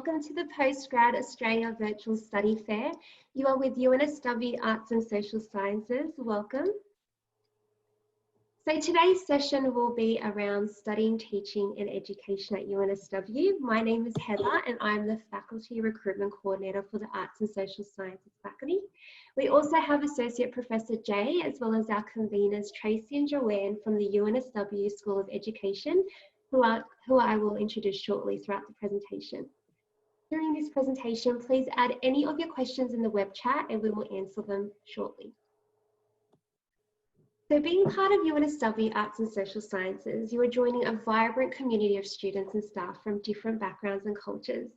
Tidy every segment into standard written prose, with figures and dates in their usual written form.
welcome to the Postgrad Australia Virtual Study Fair. You are with UNSW Arts and Social Sciences. Welcome. So today's session will be around studying, teaching and education at UNSW. My name is Heather and I'm the Faculty Recruitment Coordinator for the Arts and Social Sciences faculty. We also have Associate Professor Jay, as well as our conveners Tracy and Joanne from the UNSW School of Education, who I will introduce shortly throughout the presentation. During this presentation, please add any of your questions in the web chat and we will answer them shortly. So being part of UNSW Arts and Social Sciences, you are joining a vibrant community of students and staff from different backgrounds and cultures.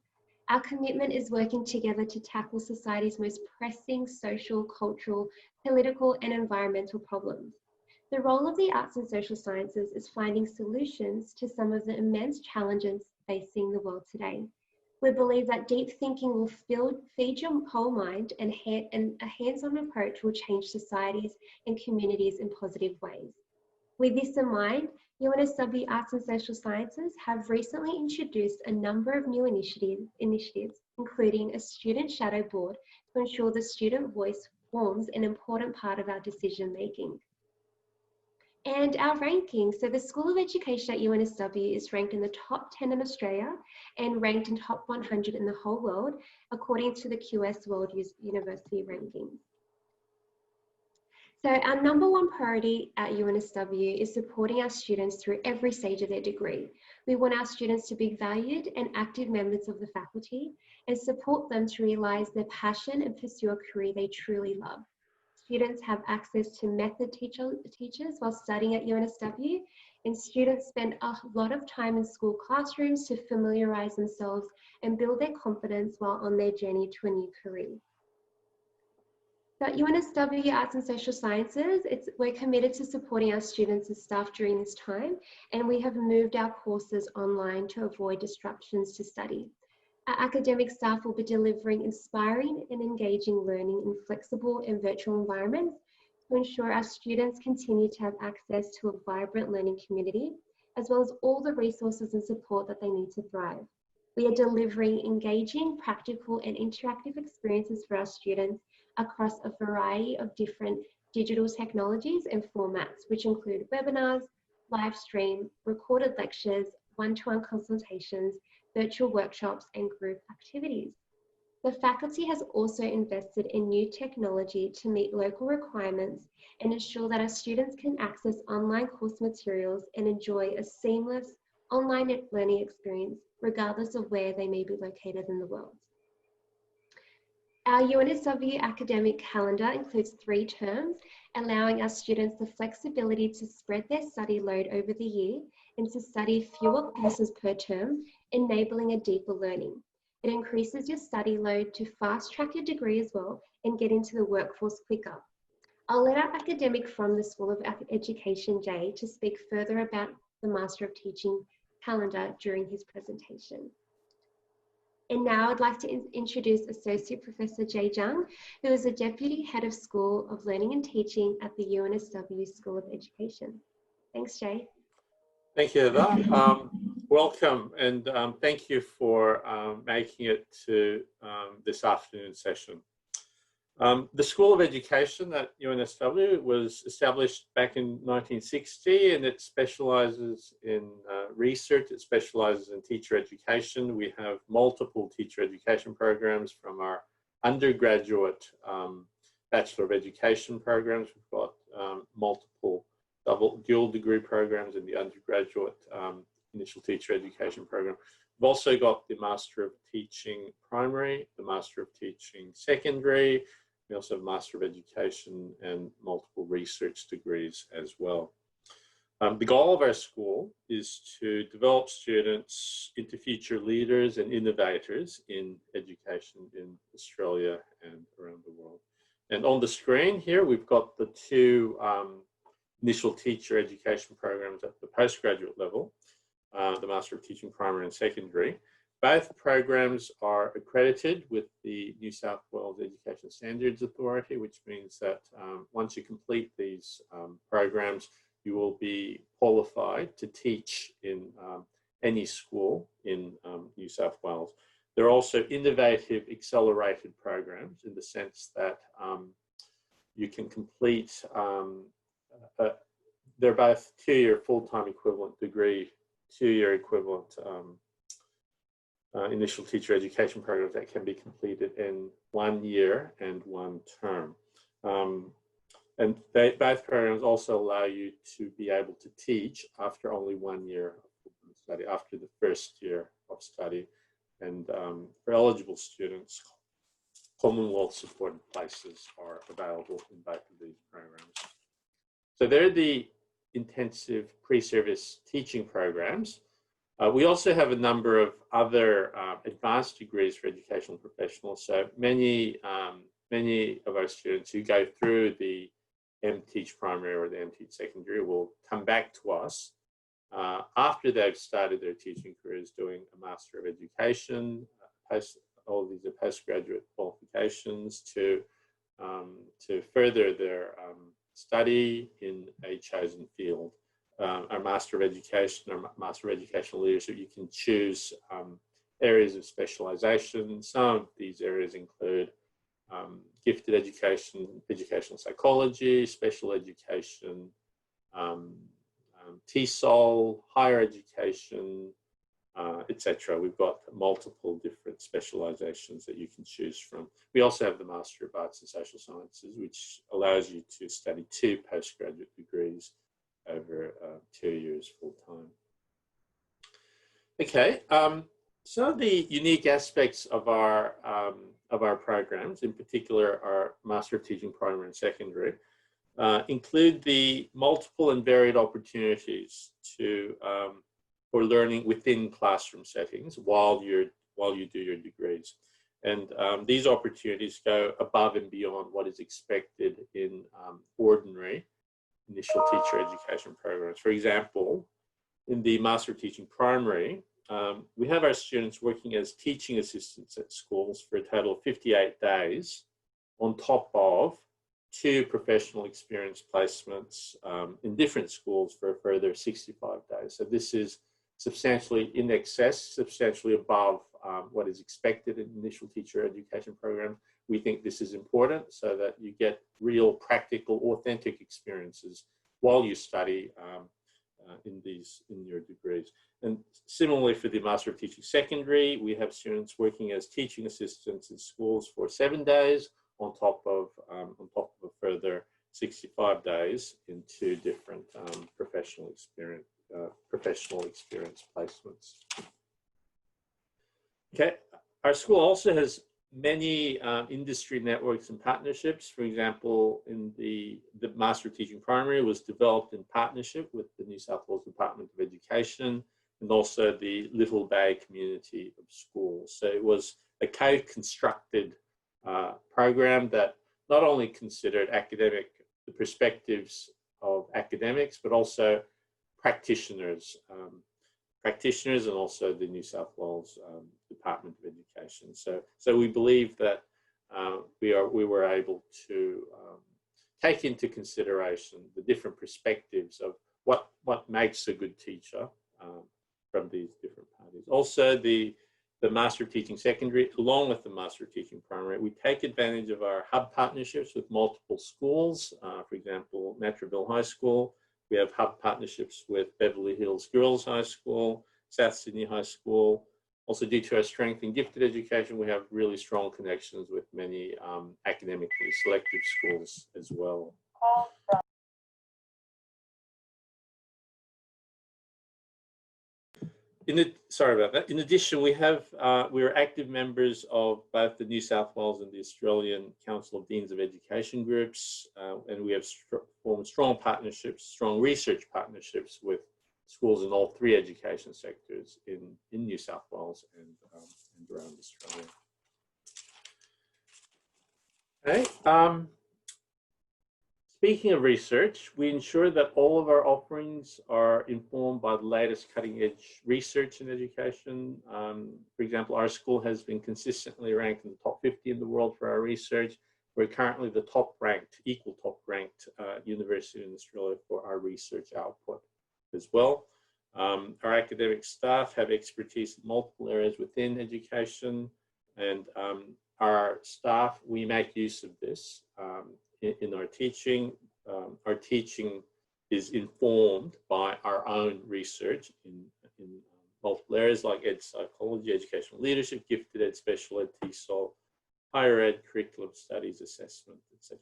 Our commitment is working together to tackle society's most pressing social, cultural, political and environmental problems. The role of the arts and social sciences is finding solutions to some of the immense challenges facing the world today. We believe that deep thinking will feed your whole mind and a hands-on approach will change societies and communities in positive ways. With this in mind, UNSW Arts and Social Sciences have recently introduced a number of new initiatives, including a student shadow board to ensure the student voice forms an important part of our decision making. And our ranking, so the School of Education at UNSW is ranked in the top 10 in Australia and ranked in top 100 in the whole world, according to the QS World University Rankings. So our number one priority at UNSW is supporting our students through every stage of their degree. We want our students to be valued and active members of the faculty and support them to realise their passion and pursue a career they truly love. Students have access to method teachers while studying at UNSW, and students spend a lot of time in school classrooms to familiarise themselves and build their confidence while on their journey to a new career. So at UNSW Arts and Social Sciences, we're committed to supporting our students and staff during this time, and we have moved our courses online to avoid disruptions to study. Our academic staff will be delivering inspiring and engaging learning in flexible and virtual environments to ensure our students continue to have access to a vibrant learning community, as well as all the resources and support that they need to thrive. We are delivering engaging, practical and interactive experiences for our students across a variety of different digital technologies and formats, which include webinars, live stream, recorded lectures, one-to-one consultations, virtual workshops and group activities. The faculty has also invested in new technology to meet local requirements and ensure that our students can access online course materials and enjoy a seamless online learning experience regardless of where they may be located in the world. Our UNSW academic calendar includes 3 terms, allowing our students the flexibility to spread their study load over the year and to study fewer courses per term, enabling a deeper learning. It increases your study load to fast track your degree as well and get into the workforce quicker. I'll let our academic from the School of Education, Jay, to speak further about the Master of Teaching calendar during his presentation. And now I'd like to introduce Associate Professor Jay Jung, who is the Deputy Head of School of Learning and Teaching at the UNSW School of Education. Thanks, Jay. Thank you, Heather. Welcome, and thank you for making it to this afternoon session. The School of Education at UNSW was established back in 1960, and it specialises in research. It specialises in teacher education. We have multiple teacher education programs, from our undergraduate Bachelor of Education programs. We've got multiple dual degree programs in the undergraduate initial teacher education program. We've also got the Master of Teaching Primary, the Master of Teaching Secondary. We also have Master of Education and multiple research degrees as well. The goal of our school is to develop students into future leaders and innovators in education in Australia and around the world. And on the screen here, we've got the 2 initial teacher education programs at the postgraduate level, the Master of Teaching Primary and Secondary. Both programs are accredited with the New South Wales Education Standards Authority, which means that once you complete these programs, you will be qualified to teach in any school in New South Wales. There are also innovative accelerated programs in the sense that you can complete, they're both 2-year full-time equivalent degree, 2-year equivalent initial teacher education programs that can be completed in 1 year and 1 term. And both programs also allow you to be able to teach after only 1 year of study, after the first year of study. And for eligible students, Commonwealth supported places are available in both of these programs. So they're the intensive pre-service teaching programs. We also have a number of other advanced degrees for educational professionals. So many of our students who go through the MTeach primary or the MTeach secondary will come back to us after they've started their teaching careers doing a Master of Education, all of these are postgraduate qualifications to further their study in a chosen field. Our Master of Education, our Master of Educational Leadership, you can choose areas of specialization. Some of these areas include gifted education, educational psychology, special education, TESOL, higher education, etc. We've got multiple different specializations that you can choose from. We also have the Master of Arts and Social Sciences, which allows you to study 2 postgraduate degrees over 2 years full time. Okay, some of the unique aspects of our programs, in particular our Master of Teaching Primary and Secondary, include the multiple and varied opportunities for learning within classroom settings while you do your degrees. And these opportunities go above and beyond what is expected in ordinary initial teacher education programs. For example, in the Master of Teaching Primary, we have our students working as teaching assistants at schools for a total of 58 days on top of 2 professional experience placements in different schools for a further 65 days. So this is substantially in excess, substantially above what is expected in initial teacher education programs. We think this is important so that you get real, practical, authentic experiences while you study in your degrees. And similarly for the Master of Teaching Secondary, we have students working as teaching assistants in schools for 7 days on top of a further 65 days in 2 different professional experience placements. Okay, our school also has many industry networks and partnerships. For example, in the Master of Teaching Primary was developed in partnership with the New South Wales Department of Education and also the Little Bay community of schools. So it was a co-constructed program that not only considered the perspectives of academics, but also practitioners and also the New South Wales Department of Education. So we believe that we were able to take into consideration the different perspectives of what makes a good teacher from these different parties. Also, the Master of Teaching Secondary, along with the Master of Teaching Primary, we take advantage of our hub partnerships with multiple schools. For example, Metroville High School. We have hub partnerships with Beverly Hills Girls High School, South Sydney High School. Also, due to our strength in gifted education, we have really strong connections with many academically selective schools as well. Sorry about that. In addition, we are active members of both the New South Wales and the Australian Council of Deans of Education groups, and we have formed strong partnerships, strong research partnerships with schools in all 3 education sectors in New South Wales and around Australia. Okay. Speaking of research, we ensure that all of our offerings are informed by the latest cutting-edge research in education. For example, our school has been consistently ranked in the top 50 in the world for our research. We're currently the top-ranked university in Australia for our research output as well. Our academic staff have expertise in multiple areas within education, and our staff, we make use of this in our teaching. Our teaching is informed by our own research in multiple areas like ed psychology, educational leadership, gifted ed, special ed, TESOL, higher ed, curriculum studies, assessment, etc.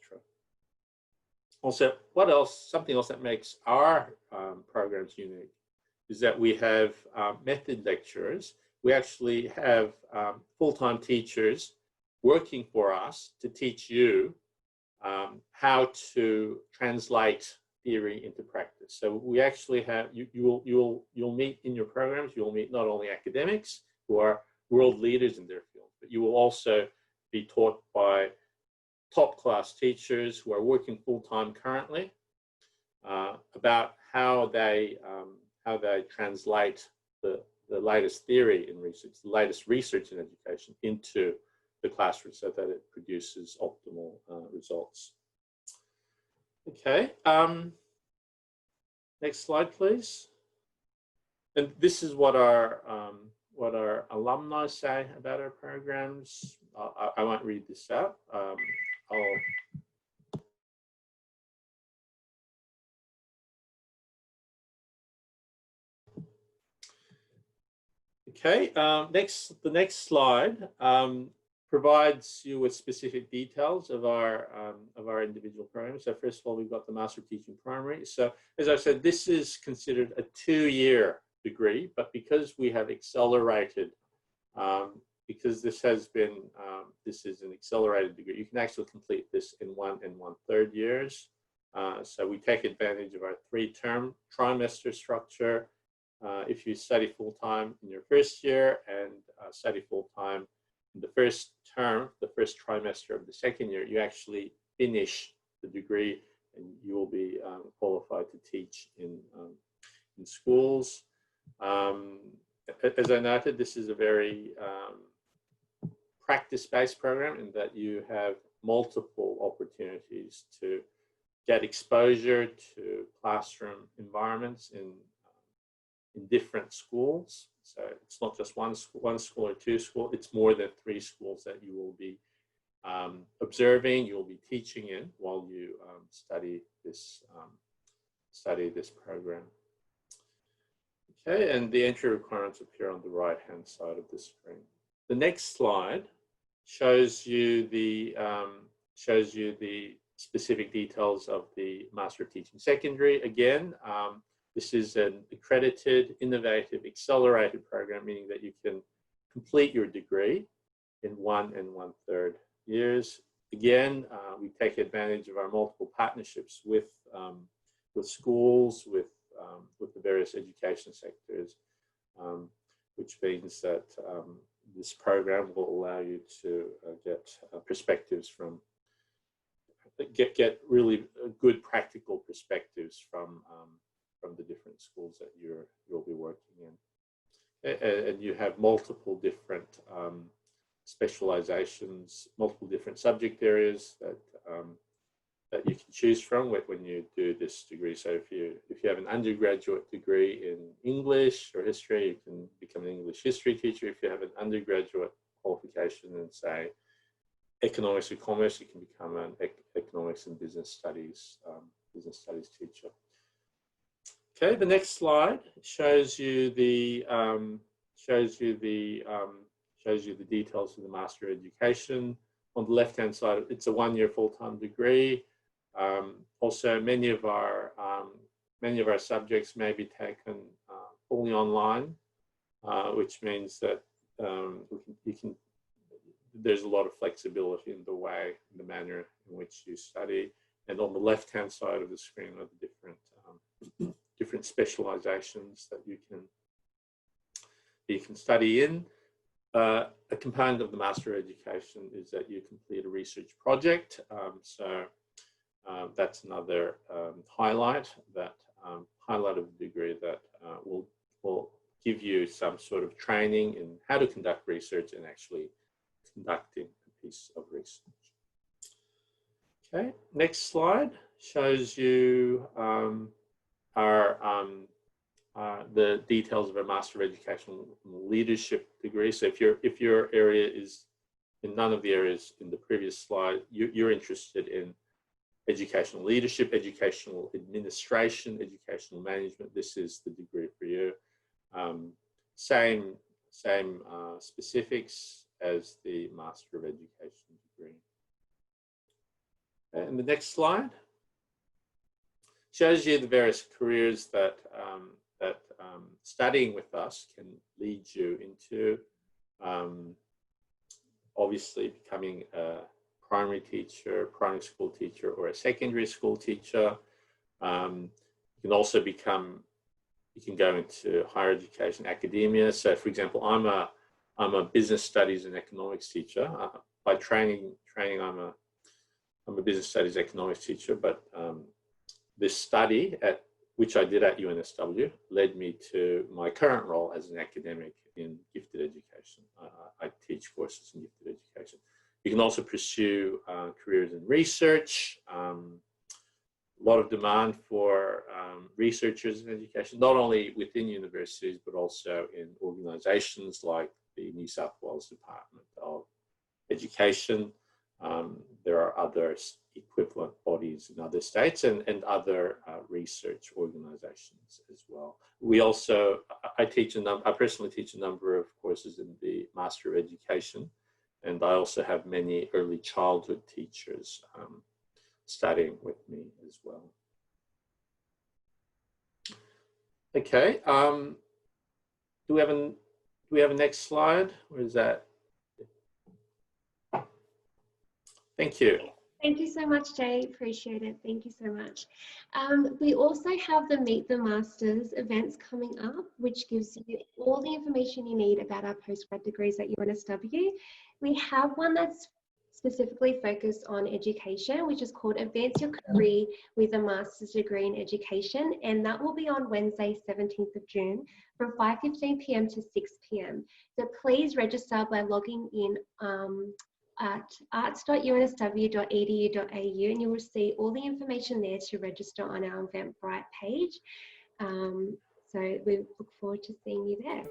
Also, what else? Something else that makes our programs unique is that we have method lecturers. We actually have full-time teachers working for us to teach you how to translate theory into practice. So we actually have, you'll meet in your programs, you'll meet not only academics who are world leaders in their field, but you will also be taught by top class teachers who are working full-time currently about how they translate the latest theory in research, the latest research in education into the classroom so that it produces optimal results. Okay, next slide, please. And this is what our alumni say about our programs. I won't read this out. Okay, the next slide provides you with specific details of our individual programs. So first of all, we've got the Master of Teaching Primary. So as I said, this is considered a 2-year degree, but because we have accelerated, because this has been, this is an accelerated degree, you can actually complete this in 1 and 1/3 years. So we take advantage of our 3-term trimester structure. If you study full-time in your first year and study full-time in the first term, the first trimester of the second year, you actually finish the degree and you will be qualified to teach in schools. As I noted, this is a very practice-based program in that you have multiple opportunities to get exposure to classroom environments in different schools. So it's not just one school or 2 schools, it's more than 3 schools that you will be observing, you'll be teaching in while you study this program. Okay, and the entry requirements appear on the right-hand side of the screen. The next slide shows you the specific details of the Master of Teaching Secondary. Again, this is an accredited, innovative, accelerated program, meaning that you can complete your degree in 1 and 1/3 years. Again, we take advantage of our multiple partnerships with schools, with the various education sectors, which means that this program will allow you to get perspectives from, get really good practical perspectives from the different schools that you'll be working in. And you have multiple different specializations, multiple different subject areas that you can choose from when you do this degree. So if you have an undergraduate degree in English or history, you can become an English history teacher. If you have an undergraduate qualification in, say, economics or commerce, you can become an economics and business studies teacher. Okay, the next slide shows you the details of the Master of Education. On the left-hand side, it's a 1-year full-time degree. Also, many of our subjects may be taken fully online, which means that there's a lot of flexibility in the manner in which you study. And on the left-hand side of the screen are the different specializations that you can study in. A component of the Master of Education is that you complete a research project. That's another highlight of the degree that will give you some sort of training in how to conduct research and actually conducting a piece of research. Okay, next slide shows you our the details of a Master of Educational Leadership degree. So if your area is in none of the areas in the previous slide, you're interested in educational leadership, educational administration, educational management, this is the degree for you. Same specifics as the Master of Education degree. And the next slide shows you the various careers that studying with us can lead you into. Obviously, becoming a primary teacher, primary school teacher, or a secondary school teacher. You can also you can go into higher education, academia. So, for example, I'm a business studies and economics teacher. By training, I'm a business studies economics teacher, but this study which I did at UNSW led me to my current role as an academic in gifted education. I teach courses in gifted education. You can also pursue careers in research. A lot of demand for researchers in education, not only within universities, but also in organizations like the New South Wales Department of Education. There are other equivalent bodies in other states and other research organizations as well. I personally teach a number of courses in the Master of Education, and I also have many early childhood teachers studying with me as well. Okay, do we have a next slide, or is that? Thank you. Thank you so much, Jay. Appreciate it. Thank you so much. We also have the Meet the Masters events coming up, which gives you all the information you need about our postgrad degrees at UNSW. We have one that's specifically focused on education, which is called Advance Your Career with a Master's Degree in Education, and that will be on Wednesday, 17th of June from 5:15 p.m. to 6 p.m. So please register by logging in at arts.unsw.edu.au, and you will see all the information there to register on our Eventbrite page. So we look forward to seeing you there.